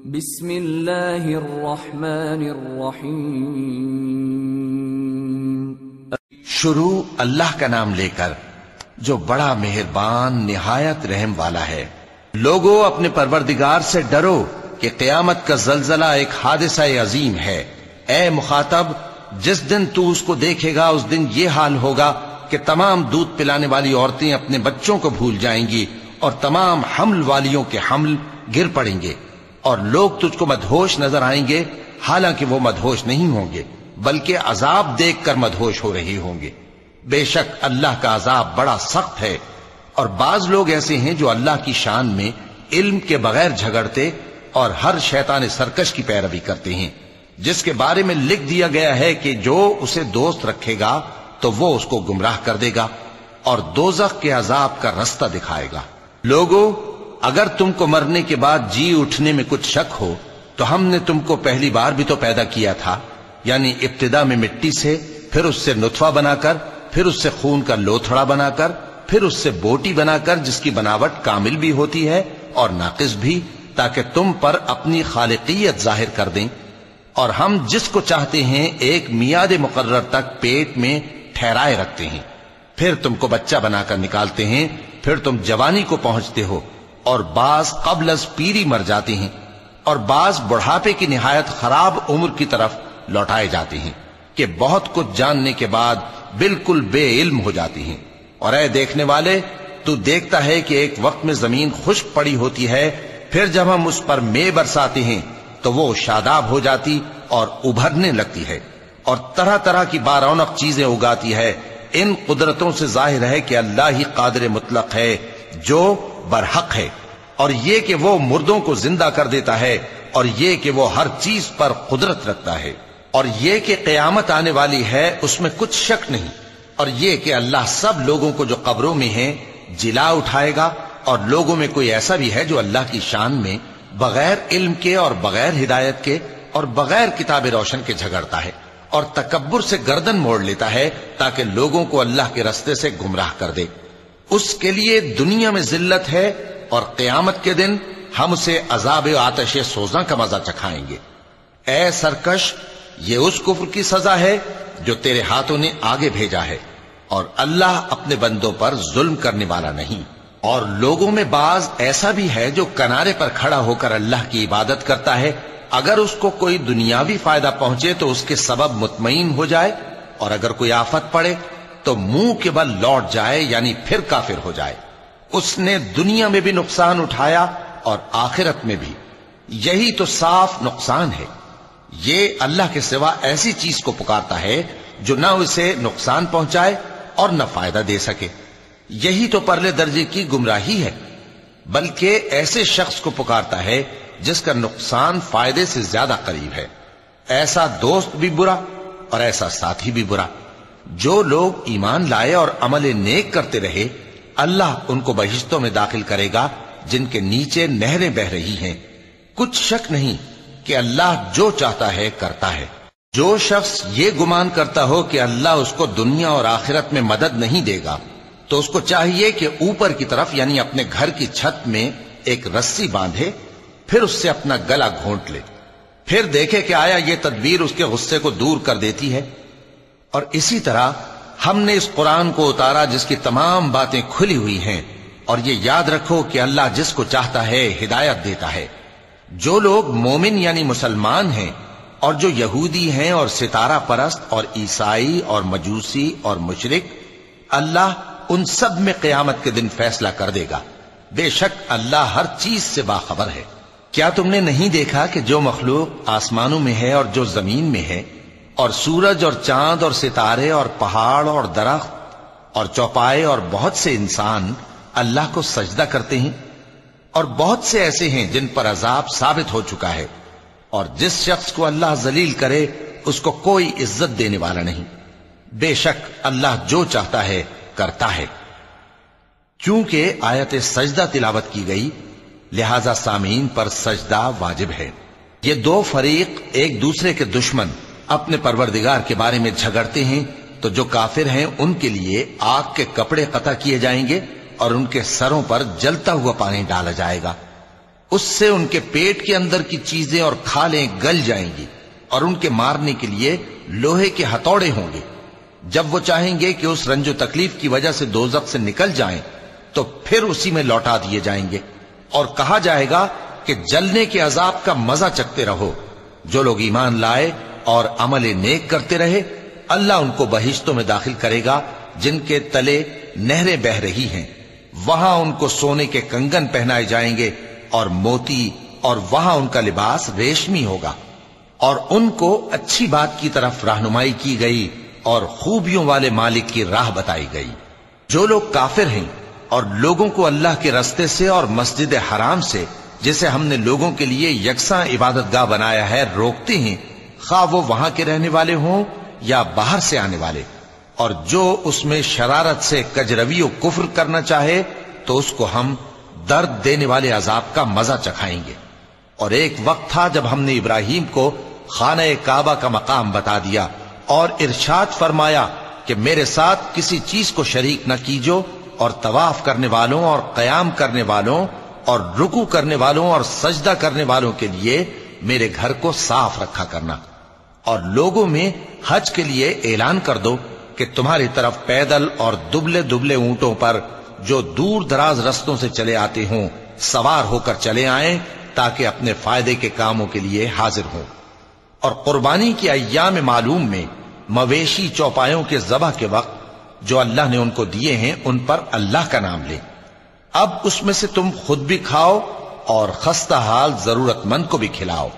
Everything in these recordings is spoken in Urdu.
بسم اللہ الرحمن الرحیم۔ شروع اللہ کا نام لے کر جو بڑا مہربان نہایت رحم والا ہے۔ لوگو اپنے پروردگار سے ڈرو کہ قیامت کا زلزلہ ایک حادثہ عظیم ہے۔ اے مخاطب، جس دن تو اس کو دیکھے گا اس دن یہ حال ہوگا کہ تمام دودھ پلانے والی عورتیں اپنے بچوں کو بھول جائیں گی اور تمام حمل والیوں کے حمل گر پڑیں گے، اور لوگ تجھ کو مدہوش نظر آئیں گے، حالانکہ وہ مدہوش نہیں ہوں گے بلکہ عذاب دیکھ کر مدہوش ہو رہے ہوں گے۔ بے شک اللہ کا عذاب بڑا سخت ہے۔ اور بعض لوگ ایسے ہیں جو اللہ کی شان میں علم کے بغیر جھگڑتے اور ہر شیطان سرکش کی پیروی کرتے ہیں، جس کے بارے میں لکھ دیا گیا ہے کہ جو اسے دوست رکھے گا تو وہ اس کو گمراہ کر دے گا اور دوزخ کے عذاب کا رستہ دکھائے گا۔ لوگو، اگر تم کو مرنے کے بعد جی اٹھنے میں کچھ شک ہو تو ہم نے تم کو پہلی بار بھی تو پیدا کیا تھا، یعنی ابتدا میں مٹی سے، پھر اس سے نطفہ بنا کر، پھر اس سے خون کا لوتھڑا بنا کر، پھر اس سے بوٹی بنا کر جس کی بناوٹ کامل بھی ہوتی ہے اور ناقص بھی، تاکہ تم پر اپنی خالقیت ظاہر کر دیں۔ اور ہم جس کو چاہتے ہیں ایک میعاد مقرر تک پیٹ میں ٹھہرائے رکھتے ہیں، پھر تم کو بچہ بنا کر نکالتے ہیں، پھر تم جوانی کو پہنچتے ہو، اور بعض قبل از پیری مر جاتے ہیں، اور بعض بڑھاپے کی نہایت خراب عمر کی طرف لوٹائے جاتے ہیں کہ بہت کچھ جاننے کے بعد بالکل بے علم ہو جاتی ہیں۔ اور اے دیکھنے والے، تو دیکھتا ہے کہ ایک وقت میں زمین خشک پڑی ہوتی ہے، پھر جب ہم اس پر مے برساتے ہیں تو وہ شاداب ہو جاتی اور ابھرنے لگتی ہے اور طرح طرح کی بارونق چیزیں اگاتی ہے۔ ان قدرتوں سے ظاہر ہے کہ اللہ ہی قادر مطلق ہے جو برحق ہے، اور یہ کہ وہ مردوں کو زندہ کر دیتا ہے، اور یہ کہ وہ ہر چیز پر قدرت رکھتا ہے، اور یہ کہ قیامت آنے والی ہے اس میں کچھ شک نہیں، اور یہ کہ اللہ سب لوگوں کو جو قبروں میں ہیں جلا اٹھائے گا، اور لوگوں میں کوئی ایسا بھی ہے جو اللہ کی شان میں بغیر علم کے اور بغیر ہدایت کے اور بغیر کتاب روشن کے جھگڑتا ہے اور تکبر سے گردن موڑ لیتا ہے تاکہ لوگوں کو اللہ کے رستے سے گمراہ کر دے۔ اس کے لیے دنیا میں ذلت ہے، اور قیامت کے دن ہم اسے عذاب آتش سوزاں کا مزہ چکھائیں گے۔ اے سرکش، یہ اس کفر کی سزا ہے جو تیرے ہاتھوں نے آگے بھیجا ہے، اور اللہ اپنے بندوں پر ظلم کرنے والا نہیں۔ اور لوگوں میں بعض ایسا بھی ہے جو کنارے پر کھڑا ہو کر اللہ کی عبادت کرتا ہے، اگر اس کو کوئی دنیاوی فائدہ پہنچے تو اس کے سبب مطمئن ہو جائے، اور اگر کوئی آفت پڑے تو منہ کے بل لوٹ جائے، یعنی پھر کافر ہو جائے۔ اس نے دنیا میں بھی نقصان اٹھایا اور آخرت میں بھی، یہی تو صاف نقصان ہے۔ یہ اللہ کے سوا ایسی چیز کو پکارتا ہے جو نہ اسے نقصان پہنچائے اور نہ فائدہ دے سکے، یہی تو پرلے درجے کی گمراہی ہے۔ بلکہ ایسے شخص کو پکارتا ہے جس کا نقصان فائدے سے زیادہ قریب ہے۔ ایسا دوست بھی برا اور ایسا ساتھی بھی برا۔ جو لوگ ایمان لائے اور عمل نیک کرتے رہے، اللہ ان کو بہشتوں میں داخل کرے گا جن کے نیچے نہریں بہ رہی ہیں۔ کچھ شک نہیں کہ اللہ جو چاہتا ہے کرتا ہے۔ جو شخص یہ گمان کرتا ہو کہ اللہ اس کو دنیا اور آخرت میں مدد نہیں دے گا تو اس کو چاہیے کہ اوپر کی طرف یعنی اپنے گھر کی چھت میں ایک رسی باندھے، پھر اس سے اپنا گلا گھونٹ لے، پھر دیکھے کہ آیا یہ تدبیر اس کے غصے کو دور کر دیتی ہے۔ اور اسی طرح ہم نے اس قرآن کو اتارا جس کی تمام باتیں کھلی ہوئی ہیں، اور یہ یاد رکھو کہ اللہ جس کو چاہتا ہے ہدایت دیتا ہے۔ جو لوگ مومن یعنی مسلمان ہیں اور جو یہودی ہیں اور ستارہ پرست اور عیسائی اور مجوسی اور مشرک، اللہ ان سب میں قیامت کے دن فیصلہ کر دے گا۔ بے شک اللہ ہر چیز سے باخبر ہے۔ کیا تم نے نہیں دیکھا کہ جو مخلوق آسمانوں میں ہے اور جو زمین میں ہے، اور سورج اور چاند اور ستارے اور پہاڑ اور درخت اور چوپائے اور بہت سے انسان اللہ کو سجدہ کرتے ہیں، اور بہت سے ایسے ہیں جن پر عذاب ثابت ہو چکا ہے، اور جس شخص کو اللہ ذلیل کرے اس کو کوئی عزت دینے والا نہیں۔ بے شک اللہ جو چاہتا ہے کرتا ہے۔ چونکہ آیت سجدہ تلاوت کی گئی لہذا سامعین پر سجدہ واجب ہے۔ یہ دو فریق ایک دوسرے کے دشمن اپنے پروردگار کے بارے میں جھگڑتے ہیں تو جو کافر ہیں ان کے لیے آگ کے کپڑے قطع کیے جائیں گے اور ان کے سروں پر جلتا ہوا پانی ڈالا جائے گا۔ اس سے ان کے پیٹ کے اندر کی چیزیں اور کھالیں گل جائیں گی اور ان کے مارنے کے لیے لوہے کے ہتھوڑے ہوں گے. جب وہ چاہیں گے کہ اس رنج و تکلیف کی وجہ سے دوزخ سے نکل جائیں تو پھر اسی میں لوٹا دیے جائیں گے اور کہا جائے گا کہ جلنے کے عذاب کا مزہ چکھتے رہو. جو لوگ ایمان لائے اور عمل نیک کرتے رہے اللہ ان کو بہشتوں میں داخل کرے گا جن کے تلے نہریں بہ رہی ہیں. وہاں ان کو سونے کے کنگن پہنائے جائیں گے اور موتی، اور وہاں ان کا لباس ریشمی ہوگا. اور ان کو اچھی بات کی طرف رہنمائی کی گئی اور خوبیوں والے مالک کی راہ بتائی گئی. جو لوگ کافر ہیں اور لوگوں کو اللہ کے رستے سے اور مسجد حرام سے جسے ہم نے لوگوں کے لیے یکساں عبادت گاہ بنایا ہے روکتے ہیں، خواہ وہ وہاں کے رہنے والے ہوں یا باہر سے آنے والے، اور جو اس میں شرارت سے کجروی و کفر کرنا چاہے تو اس کو ہم درد دینے والے عذاب کا مزہ چکھائیں گے. اور ایک وقت تھا جب ہم نے ابراہیم کو خانہ کعبہ کا مقام بتا دیا اور ارشاد فرمایا کہ میرے ساتھ کسی چیز کو شریک نہ کیجو، اور طواف کرنے والوں اور قیام کرنے والوں اور رکوع کرنے والوں اور سجدہ کرنے والوں کے لیے میرے گھر کو صاف رکھا کرنا. اور لوگوں میں حج کے لیے اعلان کر دو کہ تمہاری طرف پیدل اور دبلے دبلے اونٹوں پر جو دور دراز رستوں سے چلے آتے ہوں سوار ہو کر چلے آئیں تاکہ اپنے فائدے کے کاموں کے لیے حاضر ہوں. اور قربانی کی ایام معلوم میں مویشی چوپایوں کے ذبح کے وقت جو اللہ نے ان کو دیے ہیں ان پر اللہ کا نام لیں. اب اس میں سے تم خود بھی کھاؤ اور خستہ حال ضرورت مند کو بھی کھلاؤ.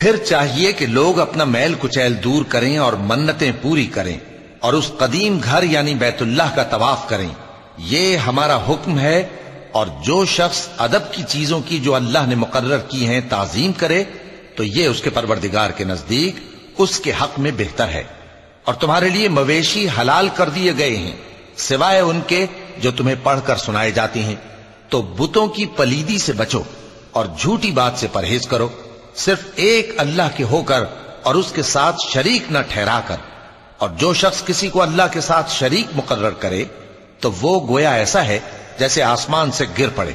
پھر چاہیے کہ لوگ اپنا میل کچیل دور کریں اور منتیں پوری کریں اور اس قدیم گھر یعنی بیت اللہ کا طواف کریں. یہ ہمارا حکم ہے. اور جو شخص ادب کی چیزوں کی جو اللہ نے مقرر کی ہیں تعظیم کرے تو یہ اس کے پروردگار کے نزدیک اس کے حق میں بہتر ہے. اور تمہارے لیے مویشی حلال کر دیے گئے ہیں سوائے ان کے جو تمہیں پڑھ کر سنائے جاتے ہیں. تو بتوں کی پلیدی سے بچو اور جھوٹی بات سے پرہیز کرو، صرف ایک اللہ کے ہو کر اور اس کے ساتھ شریک نہ ٹھہرا کر. اور جو شخص کسی کو اللہ کے ساتھ شریک مقرر کرے تو وہ گویا ایسا ہے جیسے آسمان سے گر پڑے،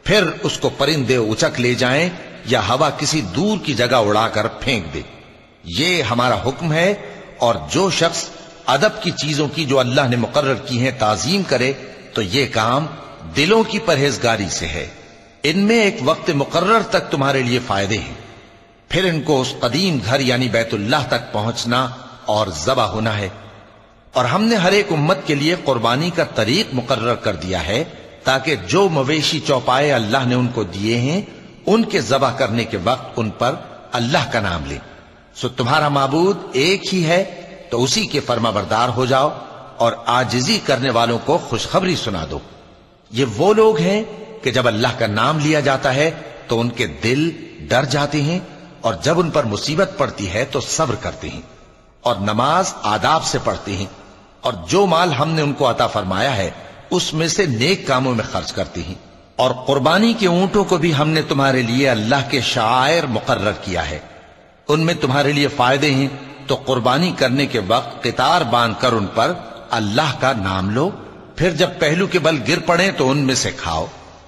پھر اس کو پرندے اچک لے جائیں یا ہوا کسی دور کی جگہ اڑا کر پھینک دے. یہ ہمارا حکم ہے. اور جو شخص ادب کی چیزوں کی جو اللہ نے مقرر کی ہیں تعظیم کرے تو یہ کام دلوں کی پرہیزگاری سے ہے. ان میں ایک وقت مقرر تک تمہارے لیے فائدے ہیں، پھر ان کو اس قدیم گھر یعنی بیت اللہ تک پہنچنا اور ذبح ہونا ہے. اور ہم نے ہر ایک امت کے لیے قربانی کا طریق مقرر کر دیا ہے تاکہ جو مویشی چوپائے اللہ نے ان کو دیے ہیں ان کے ذبح کرنے کے وقت ان پر اللہ کا نام لیں. سو تمہارا معبود ایک ہی ہے تو اسی کے فرما بردار ہو جاؤ اور عاجزی کرنے والوں کو خوشخبری سنا دو. یہ وہ لوگ ہیں کہ جب اللہ کا نام لیا جاتا ہے تو ان کے دل ڈر جاتے ہیں اور جب ان پر مصیبت پڑتی ہے تو صبر کرتے ہیں اور نماز آداب سے پڑھتے ہیں. اور جو مال ہم نے ان کو عطا فرمایا ہے اس میں سے نیک کاموں میں خرچ کرتے ہیں. اور قربانی کے اونٹوں کو بھی ہم نے تمہارے لیے اللہ کے شعائر مقرر کیا ہے، ان میں تمہارے لیے فائدے ہیں. تو قربانی کرنے کے وقت قطار باندھ کر ان پر اللہ کا نام لو، پھر جب پہلو کے بل گر پڑیں تو ان میں سے کھاؤ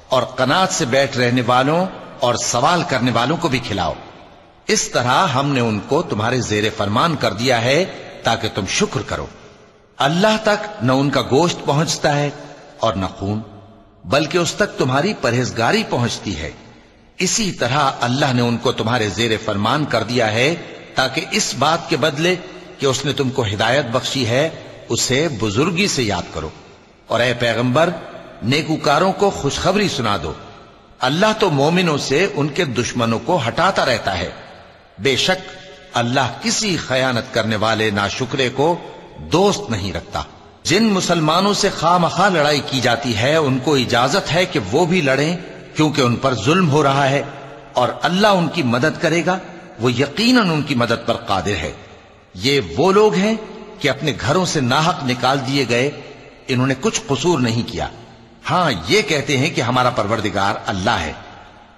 اور قناعت سے بیٹھ رہنے والوں اور سوال کرنے والوں کو بھی کھلاؤ. اس طرح ہم نے ان کو تمہارے زیر فرمان کر دیا ہے تاکہ تم شکر کرو. اللہ تک نہ ان کا گوشت پہنچتا ہے اور نہ خون، بلکہ اس تک تمہاری پرہیزگاری پہنچتی ہے. اسی طرح اللہ نے ان کو تمہارے زیر فرمان کر دیا ہے تاکہ اس بات کے بدلے کہ اس نے تم کو ہدایت بخشی ہے اسے بزرگی سے یاد کرو. اور اے پیغمبر نیکوکاروں کو خوشخبری سنا دو. اللہ تو مومنوں سے ان کے دشمنوں کو ہٹاتا رہتا ہے. بے شک اللہ کسی خیانت کرنے والے ناشکرے کو دوست نہیں رکھتا. جن مسلمانوں سے خواہ مخواہ لڑائی کی جاتی ہے ان کو اجازت ہے کہ وہ بھی لڑیں کیونکہ ان پر ظلم ہو رہا ہے اور اللہ ان کی مدد کرے گا، وہ یقیناً ان کی مدد پر قادر ہے. یہ وہ لوگ ہیں کہ اپنے گھروں سے ناحق نکال دیے گئے، انہوں نے کچھ قصور نہیں کیا. ہاں یہ کہتے ہیں کہ ہمارا پروردگار اللہ ہے.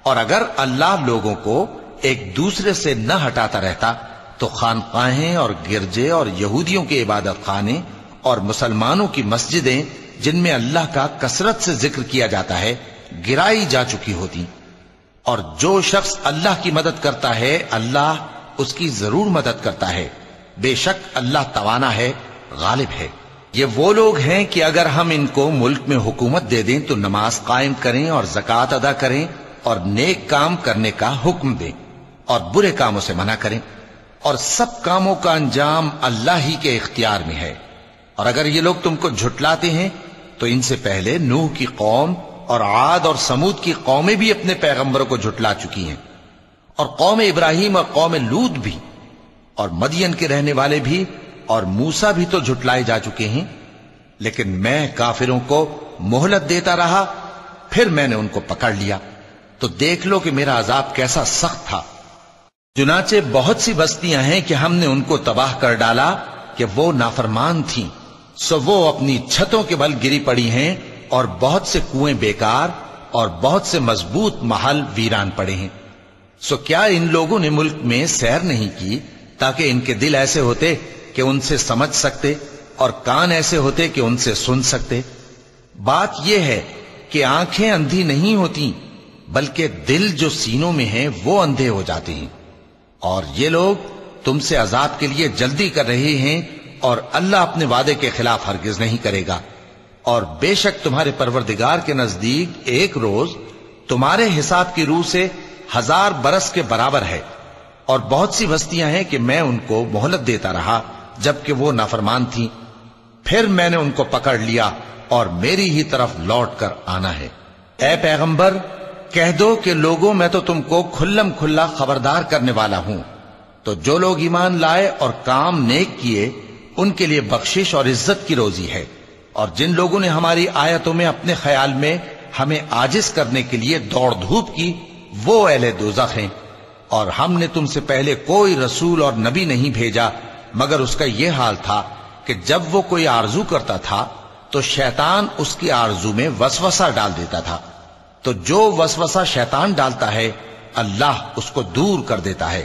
اور اگر اللہ لوگوں کو ایک دوسرے سے نہ ہٹاتا رہتا تو خانقاہیں اور گرجے اور یہودیوں کے عبادت خانے اور مسلمانوں کی مسجدیں جن میں اللہ کا کثرت سے ذکر کیا جاتا ہے گرائی جا چکی ہوتی. اور جو شخص اللہ کی مدد کرتا ہے اللہ اس کی ضرور مدد کرتا ہے، بے شک اللہ توانا ہے، غالب ہے۔ یہ وہ لوگ ہیں کہ اگر ہم ان کو ملک میں حکومت دے دیں تو نماز قائم کریں اور زکوٰۃ ادا کریں اور نیک کام کرنے کا حکم دیں اور برے کاموں سے منع کریں، اور سب کاموں کا انجام اللہ ہی کے اختیار میں ہے۔ اور اگر یہ لوگ تم کو جھٹلاتے ہیں تو ان سے پہلے نوح کی قوم اور عاد اور سمود کی قومیں بھی اپنے پیغمبروں کو جھٹلا چکی ہیں، اور قوم ابراہیم اور قوم لوط بھی، اور مدین کے رہنے والے بھی، اور موسیٰ بھی تو جھٹلائے جا چکے ہیں۔ لیکن میں کافروں کو مہلت دیتا رہا، پھر میں نے ان کو پکڑ لیا، تو دیکھ لو کہ میرا عذاب کیسا سخت تھا۔ چنانچہ بہت سی بستیاں ہیں کہ ہم نے ان کو تباہ کر ڈالا کہ وہ نافرمان تھیں، سو وہ اپنی چھتوں کے بل گری پڑی ہیں، اور بہت سے کنویں بیکار اور بہت سے مضبوط محل ویران پڑے ہیں۔ سو کیا ان لوگوں نے ملک میں سیر نہیں کی تاکہ ان کے دل ایسے ہوتے کہ ان سے سمجھ سکتے اور کان ایسے ہوتے کہ ان سے سن سکتے؟ بات یہ ہے کہ آنکھیں اندھی نہیں ہوتی بلکہ دل جو سینوں میں ہیں وہ اندھے ہو جاتے ہیں۔ اور یہ لوگ تم سے عذاب کے لیے جلدی کر رہے ہیں، اور اللہ اپنے وعدے کے خلاف ہرگز نہیں کرے گا۔ اور بے شک تمہارے پروردگار کے نزدیک ایک روز تمہارے حساب کی روح سے 1000 برس کے برابر ہے۔ اور بہت سی بستیاں ہیں کہ میں ان کو مہلت دیتا رہا جبکہ وہ نافرمان تھیں، پھر میں نے ان کو پکڑ لیا اور میری ہی طرف لوٹ کر آنا ہے۔ اے پیغمبر کہہ دو کہ لوگوں میں تو تم کو کھلم کھلا خبردار کرنے والا ہوں، تو جو لوگ ایمان لائے اور کام نیک کیے ان کے لیے بخشش اور عزت کی روزی ہے، اور جن لوگوں نے ہماری آیتوں میں اپنے خیال میں ہمیں عاجز کرنے کے لیے دوڑ دھوپ کی وہ اہل دوزخ ہیں۔ اور ہم نے تم سے پہلے کوئی رسول اور نبی نہیں بھیجا مگر اس کا یہ حال تھا کہ جب وہ کوئی آرزو کرتا تھا تو شیطان اس کی آرزو میں وسوسہ ڈال دیتا تھا، تو جو وسوسہ شیطان ڈالتا ہے اللہ اس کو دور کر دیتا ہے،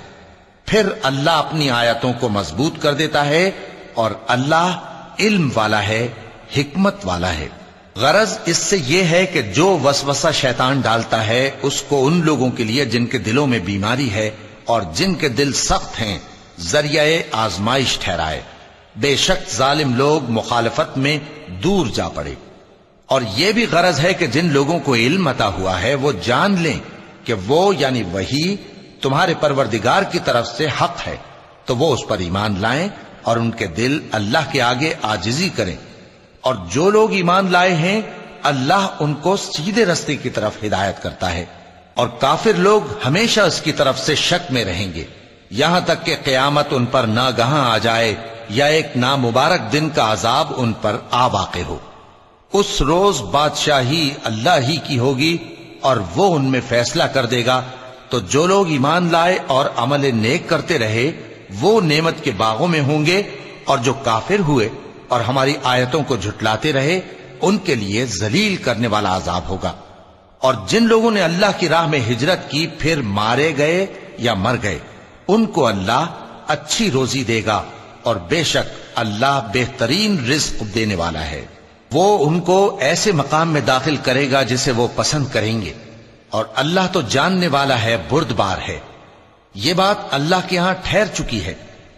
پھر اللہ اپنی آیتوں کو مضبوط کر دیتا ہے، اور اللہ علم والا ہے، حکمت والا ہے۔ غرض اس سے یہ ہے کہ جو وسوسہ شیطان ڈالتا ہے اس کو ان لوگوں کے لیے جن کے دلوں میں بیماری ہے اور جن کے دل سخت ہیں ذریعہ آزمائش ٹھہرائے۔ بے شک ظالم لوگ مخالفت میں دور جا پڑے۔ اور یہ بھی غرض ہے کہ جن لوگوں کو علم عطا ہوا ہے وہ جان لیں کہ وہ یعنی وحی تمہارے پروردگار کی طرف سے حق ہے، تو وہ اس پر ایمان لائیں اور ان کے دل اللہ کے آگے عاجزی کریں۔ اور جو لوگ ایمان لائے ہیں اللہ ان کو سیدھے رستے کی طرف ہدایت کرتا ہے، اور کافر لوگ ہمیشہ اس کی طرف سے شک میں رہیں گے یہاں تک کہ قیامت ان پر ناگہاں آ جائے یا ایک نامبارک دن کا عذاب ان پر آ واقع ہو۔ اس روز بادشاہی اللہ ہی کی ہوگی اور وہ ان میں فیصلہ کر دے گا، تو جو لوگ ایمان لائے اور عمل نیک کرتے رہے وہ نعمت کے باغوں میں ہوں گے، اور جو کافر ہوئے اور ہماری آیتوں کو جھٹلاتے رہے ان کے لیے ذلیل کرنے والا عذاب ہوگا۔ اور جن لوگوں نے اللہ کی راہ میں ہجرت کی پھر مارے گئے یا مر گئے ان کو اللہ اچھی روزی دے گا، اور بے شک اللہ بہترین رزق دینے والا ہے۔ وہ ان کو ایسے مقام میں داخل کرے گا جسے وہ پسند کریں گے، اور اللہ تو جاننے والا ہے، بردبار ہے۔ یہ بات اللہ کے ہاں ٹھہر چکی ہے،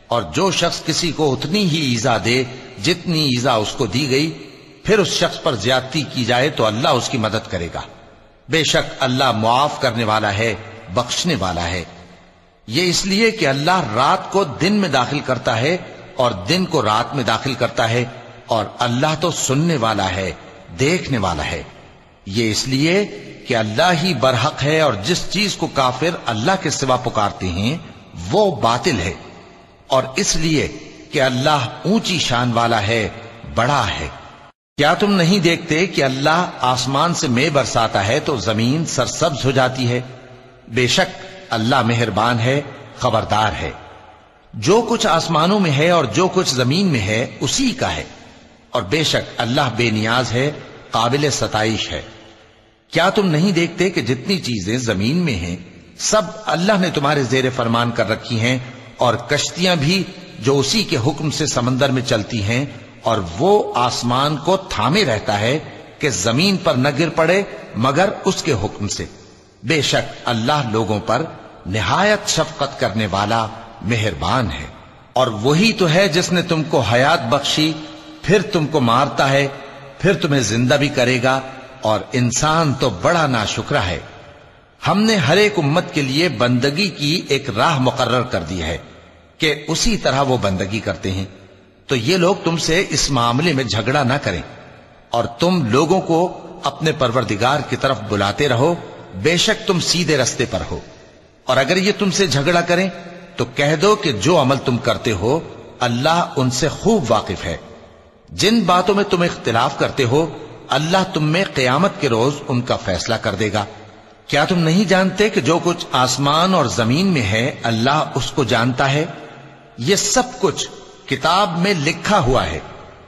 اور جو شخص کسی کو اتنی ہی ایذا دے جتنی ایذا اس کو دی گئی، پھر اس شخص پر زیادتی کی جائے تو اللہ اس کی مدد کرے گا۔ بے شک اللہ معاف کرنے والا ہے، بخشنے والا ہے۔ یہ اس لیے کہ اللہ رات کو دن میں داخل کرتا ہے اور دن کو رات میں داخل کرتا ہے، اور اللہ تو سننے والا ہے، دیکھنے والا ہے۔ یہ اس لیے کہ اللہ ہی برحق ہے، اور جس چیز کو کافر اللہ کے سوا پکارتے ہیں وہ باطل ہے، اور اس لیے کہ اللہ اونچی شان والا ہے، بڑا ہے۔ کیا تم نہیں دیکھتے کہ اللہ آسمان سے مے برساتا ہے تو زمین سرسبز ہو جاتی ہے؟ بے شک اللہ مہربان ہے، خبردار ہے۔ جو کچھ آسمانوں میں ہے اور جو کچھ زمین میں ہے اسی کا ہے، اور بے شک اللہ بے نیاز ہے، قابل ستائش ہے۔ کیا تم نہیں دیکھتے کہ جتنی چیزیں زمین میں ہیں سب اللہ نے تمہارے زیر فرمان کر رکھی ہیں، اور کشتیاں بھی جو اسی کے حکم سے سمندر میں چلتی ہیں، اور وہ آسمان کو تھامے رہتا ہے کہ زمین پر نہ گر پڑے مگر اس کے حکم سے۔ بے شک اللہ لوگوں پر نہایت شفقت کرنے والا مہربان ہے۔ اور وہی تو ہے جس نے تم کو حیات بخشی، پھر تم کو مارتا ہے، پھر تمہیں زندہ بھی کرے گا، اور انسان تو بڑا ناشکرا ہے۔ ہم نے ہر ایک امت کے لیے بندگی کی ایک راہ مقرر کر دی ہے کہ اسی طرح وہ بندگی کرتے ہیں، تو یہ لوگ تم سے اس معاملے میں جھگڑا نہ کریں، اور تم لوگوں کو اپنے پروردگار کی طرف بلاتے رہو، بے شک تم سیدھے رستے پر ہو۔ اور اگر یہ تم سے جھگڑا کریں تو کہہ دو کہ جو عمل تم کرتے ہو اللہ ان سے خوب واقف ہے۔ جن باتوں میں تم اختلاف کرتے ہو اللہ تم میں قیامت کے روز ان کا فیصلہ کر دے گا۔ کیا تم نہیں جانتے کہ جو کچھ آسمان اور زمین میں ہے اللہ اس کو جانتا ہے؟ یہ سب کچھ کتاب میں لکھا ہوا ہے،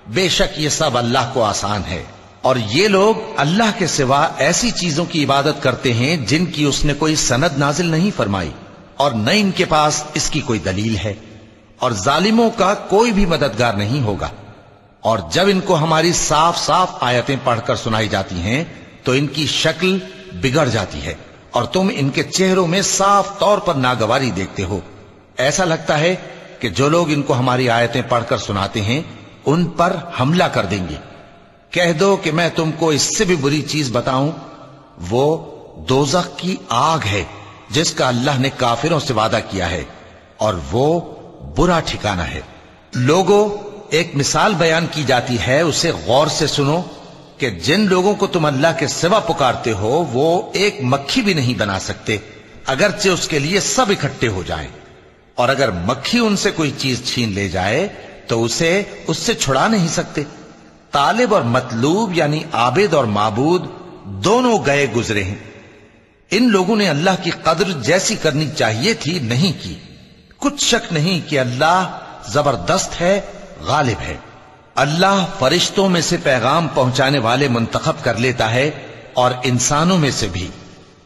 بے شک یہ سب اللہ کو آسان ہے۔ اور یہ لوگ اللہ کے سوا ایسی چیزوں کی عبادت کرتے ہیں جن کی اس نے کوئی سند نازل نہیں فرمائی، اور نہ ان کے پاس اس کی کوئی دلیل ہے، اور ظالموں کا کوئی بھی مددگار نہیں ہوگا۔ اور جب ان کو ہماری صاف صاف آیتیں پڑھ کر سنائی جاتی ہیں تو ان کی شکل بگڑ جاتی ہے، اور تم ان کے چہروں میں صاف طور پر ناگواری دیکھتے ہو۔ ایسا لگتا ہے کہ جو لوگ ان کو ہماری آیتیں پڑھ کر سناتے ہیں ان پر حملہ کر دیں گے۔ کہہ دو کہ میں تم کو اس سے بھی بری چیز بتاؤں، وہ دوزخ کی آگ ہے جس کا اللہ نے کافروں سے وعدہ کیا ہے، اور وہ برا ٹھکانہ ہے۔ لوگوں، ایک مثال بیان کی جاتی ہے، اسے غور سے سنو کہ جن لوگوں کو تم اللہ کے سوا پکارتے ہو وہ ایک مکھی بھی نہیں بنا سکتے اگرچہ اس کے لیے سب اکٹھے ہو جائیں، اور اگر مکھی ان سے کوئی چیز چھین لے جائے تو اسے اس سے چھڑا نہیں سکتے۔ طالب اور مطلوب یعنی عابد اور معبود دونوں گئے گزرے ہیں۔ ان لوگوں نے اللہ کی قدر جیسی کرنی چاہیے تھی نہیں کی۔ کچھ شک نہیں کہ اللہ زبردست ہے، غالب ہے۔ اللہ فرشتوں میں سے پیغام پہنچانے والے منتخب کر لیتا ہے اور انسانوں میں سے بھی۔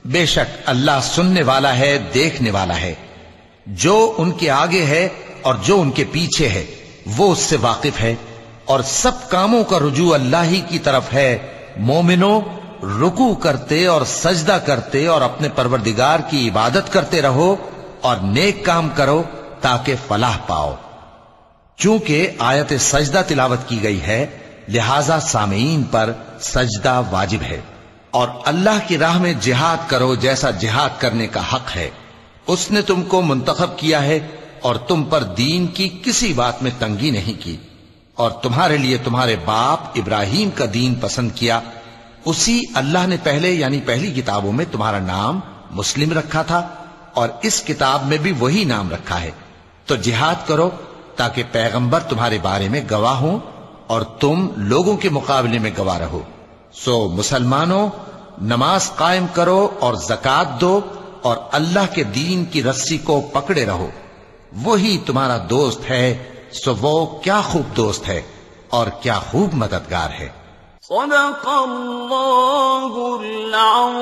بے شک اللہ سننے والا ہے، دیکھنے والا ہے۔ جو ان کے آگے ہے اور جو ان کے پیچھے ہے وہ اس سے واقف ہے، اور سب کاموں کا رجوع اللہ ہی کی طرف ہے۔ مومنوں، رکوع کرتے اور سجدہ کرتے اور اپنے پروردگار کی عبادت کرتے رہو اور نیک کام کرو تاکہ فلاح پاؤ۔ چونکہ آیت سجدہ تلاوت کی گئی ہے لہذا سامعین پر سجدہ واجب ہے۔ اور اللہ کی راہ میں جہاد کرو جیسا جہاد کرنے کا حق ہے۔ اس نے تم کو منتخب کیا ہے اور تم پر دین کی کسی بات میں تنگی نہیں کی، اور تمہارے لیے تمہارے باپ ابراہیم کا دین پسند کیا۔ اسی اللہ نے پہلے یعنی پہلی کتابوں میں تمہارا نام مسلم رکھا تھا، اور اس کتاب میں بھی وہی نام رکھا ہے۔ تو جہاد کرو تاکہ پیغمبر تمہارے بارے میں گواہ ہوں اور تم لوگوں کے مقابلے میں گواہ رہو۔ سو مسلمانوں، نماز قائم کرو اور زکوٰۃ دو اور اللہ کے دین کی رسی کو پکڑے رہو، وہی تمہارا دوست ہے۔ سو وہ کیا خوب دوست ہے اور کیا خوب مددگار ہے۔ صدق اللہ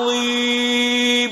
العظیم۔